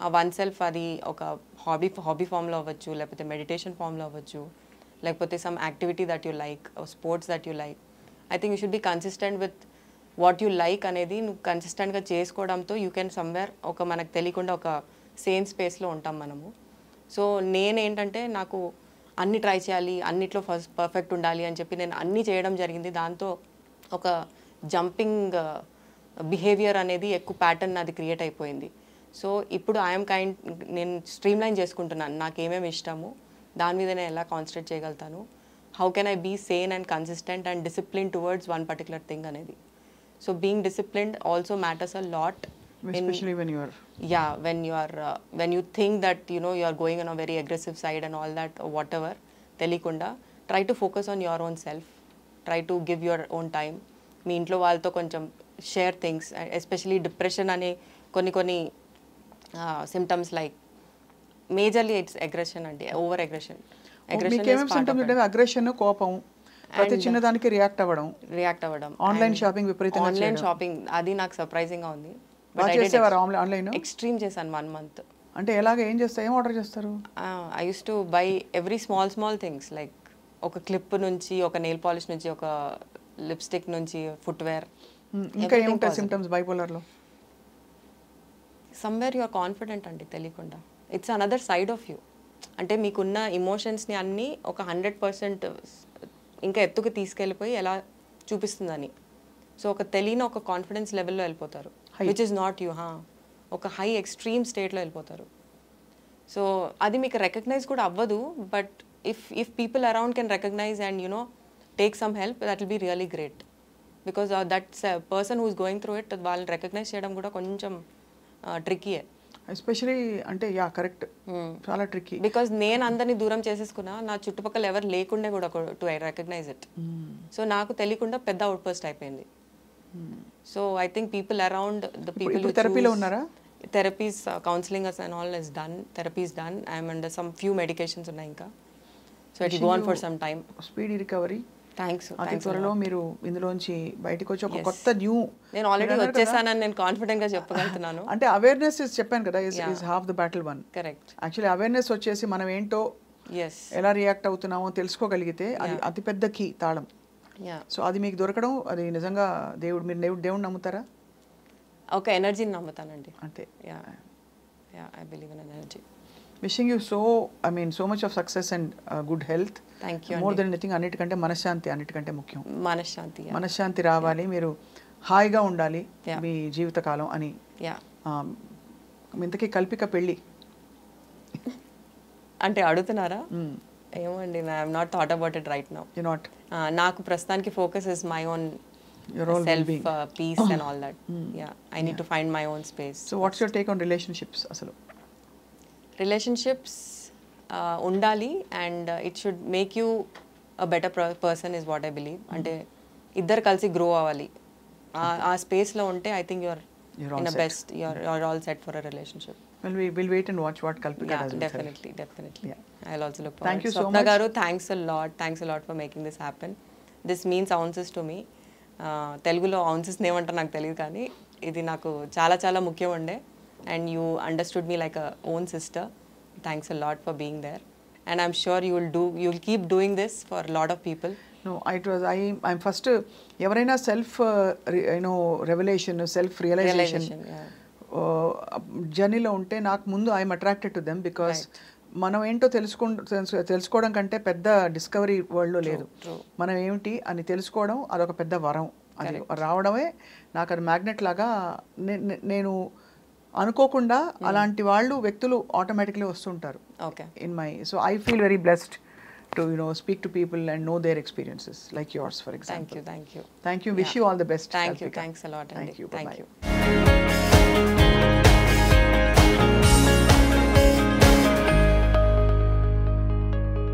ఆ వన్ సెల్ఫ్ అది ఒక హాబీ ఫామ్లో అవ్వచ్చు, లేకపోతే మెడిటేషన్ ఫామ్లో అవ్వచ్చు, లేకపోతే some activity that you like, sports that you like. I think you should be consistent with what you like అనేది నువ్వు కన్సిస్టెంట్గా చేసుకోవడంతో యూ కెన్ సమ్వేర్ ఒక మనకు తెలియకుండా ఒక సేమ్ స్పేస్లో ఉంటాం మనము. సో నేనేంటంటే నాకు అన్ని ట్రై చేయాలి, అన్నిట్లో ఫస్ట్ పర్ఫెక్ట్ ఉండాలి అని చెప్పి నేను అన్నీ చేయడం జరిగింది. దాంతో ఒక జంపింగ్ బిహేవియర్ అనేది ఎక్కువ ప్యాటర్న్ అది క్రియేట్ అయిపోయింది. సో ఇప్పుడు నేను స్ట్రీమ్లైన్ చేసుకుంటున్నాను, నాకు ఏమేమి ఇష్టము, దాని మీద నేను ఎలా కాన్సన్ట్రేట్ చేయగలుగుతాను, how can I be sane and consistent and discipline towards one particular thing అనేది. So being disciplined also matters a lot. Especially when you think that you are going on a very aggressive side and all that or whatever, తెలియకుండా try to focus on your own self, try to give your own time. మీ ఇంట్లో వాళ్ళతో కొంచెం share things, especially depression అనే కొన్ని symptoms like majorly it's aggression అండి, over aggression. Aggression, కోపం, ప్రతి చిన్నదానికి రియాక్ట్ అవ్వడం, రియాక్ట్ అవ్వడం, ఆన్లైన్ షాపింగ్ విపరీతంగా ఆన్లైన్ షాపింగ్ అది నాకు సర్ప్రైజింగ్గా ఉంది. బాగా చేసేవారు ఆన్లైన్. ఎక్స్ట్రీమ్ చేశాను 1 month. అంటే ఎలాగ ఏం చేస్తారు, ఏం ఆర్డర్ చేస్తారు? I use to buy every small things, like ఒక క్లిప్ నుంచి, ఒక నెయిల్ పాలిష్ నుంచి, ఒక లిప్స్టిక్ నుంచి, ఫుట్వేర్. ఇంకా ఏముంటాయి సిమ్టమ్స్ బైపోలర్లో? సమ్వేర్ యు ఆర్ కాన్ఫిడెంట్ అండి, తెలియకుండా. It's another side of you. అంటే మీకున్న ఇమోషన్స్ని అన్నీ ఒక 100% ఇంకా ఎత్తుకు తీసుకెళ్ళిపోయి ఎలా చూపిస్తుందని. సో ఒక తెలియని ఒక కాన్ఫిడెన్స్ లెవెల్లో వెళ్ళిపోతారు, విచ్ ఇస్ నాట్ యూ. ఒక హై ఎక్స్ట్రీమ్ స్టేట్లో వెళ్ళిపోతారు. సో అది మీకు రికగ్నైజ్ కూడా అవ్వదు. But if people around can recognise and take some help, that will be really great. Because that's person who is going through it, వాళ్ళని recognise చేయడం కూడా కొంచెం ట్రిక్కీయే. ఎస్పెషలీ అంటే కరెక్ట్, చాలా ట్రిక్కీ. బికాజ్ నేను అందరినీ దూరం చేసేసుకున్నా, నా చుట్టుపక్కల ఎవరు లేకుండా కూడా టు రికగ్నైజ్ ఇట్. సో నాకు తెలియకుండా పెద్ద అవుట్ బర్స్ట్ అయిపోయింది. So I think people around the people. థెరపీలో ఉన్నారా? Therapies, counselling and all is done. Therapy is done. I'm under some few medications ఉన్నాయి ఇంకా. So it go on for some time. Speedy recovery. Thanks. అతి త్వరలో మీరు ఇందులోంచి బయటకు వచ్చి ఒక కొత్త న్యూ. నేను ఆల్రెడీ వచ్చేసానని నేను కాన్ఫిడెంట్ గా చెప్పగలుగుతున్నాను. అంటే అవేర్నెస్ చెప్పాను కదా, is half the battle one. Correct. Actually awareness వచ్చేసి మనం ఏంటో, ఎలా రియాక్ట్ అవుతున్నామో తెలుసుకోగలిగితే అది అతిపెద్ద కీ, తాళం. సో అది మీకు దొరకడం, అది నిజంగా దేవుడు. మీరు దేవుడిని నమ్ముతారా? ఒక ఎనర్జీని నమ్ముతానండి అంతే. I believe in energy. Wishing you so much of success and good health. Thank you. More than anything, అన్నిటికంటే మనశ్శాంతి అన్నిటికంటే ముఖ్యం. మనశ్శాంతి రావాలి, మీరు హాయిగా ఉండాలి మీ జీవితకాలం అని. ఇంతకీ కల్పిక పెళ్ళి అంటే అడుగుతున్నారా? ఏమండి, I have not thought about it right now. నాకు ప్రస్తుతానికి focus is my own self peace and all that. I need to find my own space. So what's your take on relationships? అసలు రిలేషన్షిప్స్ ఉండాలి, and it should make you a better person is what I believe. అంటే ఇద్దరు కలిసి grow అవ్వాలి. ఆ స్పేస్లో ఉంటే I think you're in a best, you're all set for a relationship. Well, we'll wait and watch what Kalpika does. Definitely. Yeah. I'll also look forward. Thank you so Swapna much. Garu, thanks a lot for making this happen. This means ounces to me. Telugulo ounces నేమంటారు నాకు తెలియదు, కానీ ఇది నాకు చాలా చాలా ముఖ్యం ఉండే. And you understood me like a own sister. Thanks a lot for being there. And I'm sure you'll keep doing this for a lot of people. No, I'm first ఎవరైనా సెల్ఫ్ రెవల్యూషన్, సెల్ఫ్ రియలైజేషన్ జర్నీలో ఉంటే నాకు ముందు I'm attracted to them. Because మనం ఏంటో తెలుసుకోవడం కంటే పెద్ద డిస్కవరీ వరల్డ్లో లేదు. మనం ఏమిటి అని తెలుసుకోవడం అదొక పెద్ద వరం. అది రావడమే నాకు అది మ్యాగ్నెట్ లాగా. నేను అనుకోకుండా అలాంటి వ్యక్తులు ఆటోమేటిక్లీ వస్తుంటారు in my. So I feel very blessed to speak to people and know their experiences like yours, for example. Thank you. Wish you all the best. Thanks a lot. Thank you. Bye.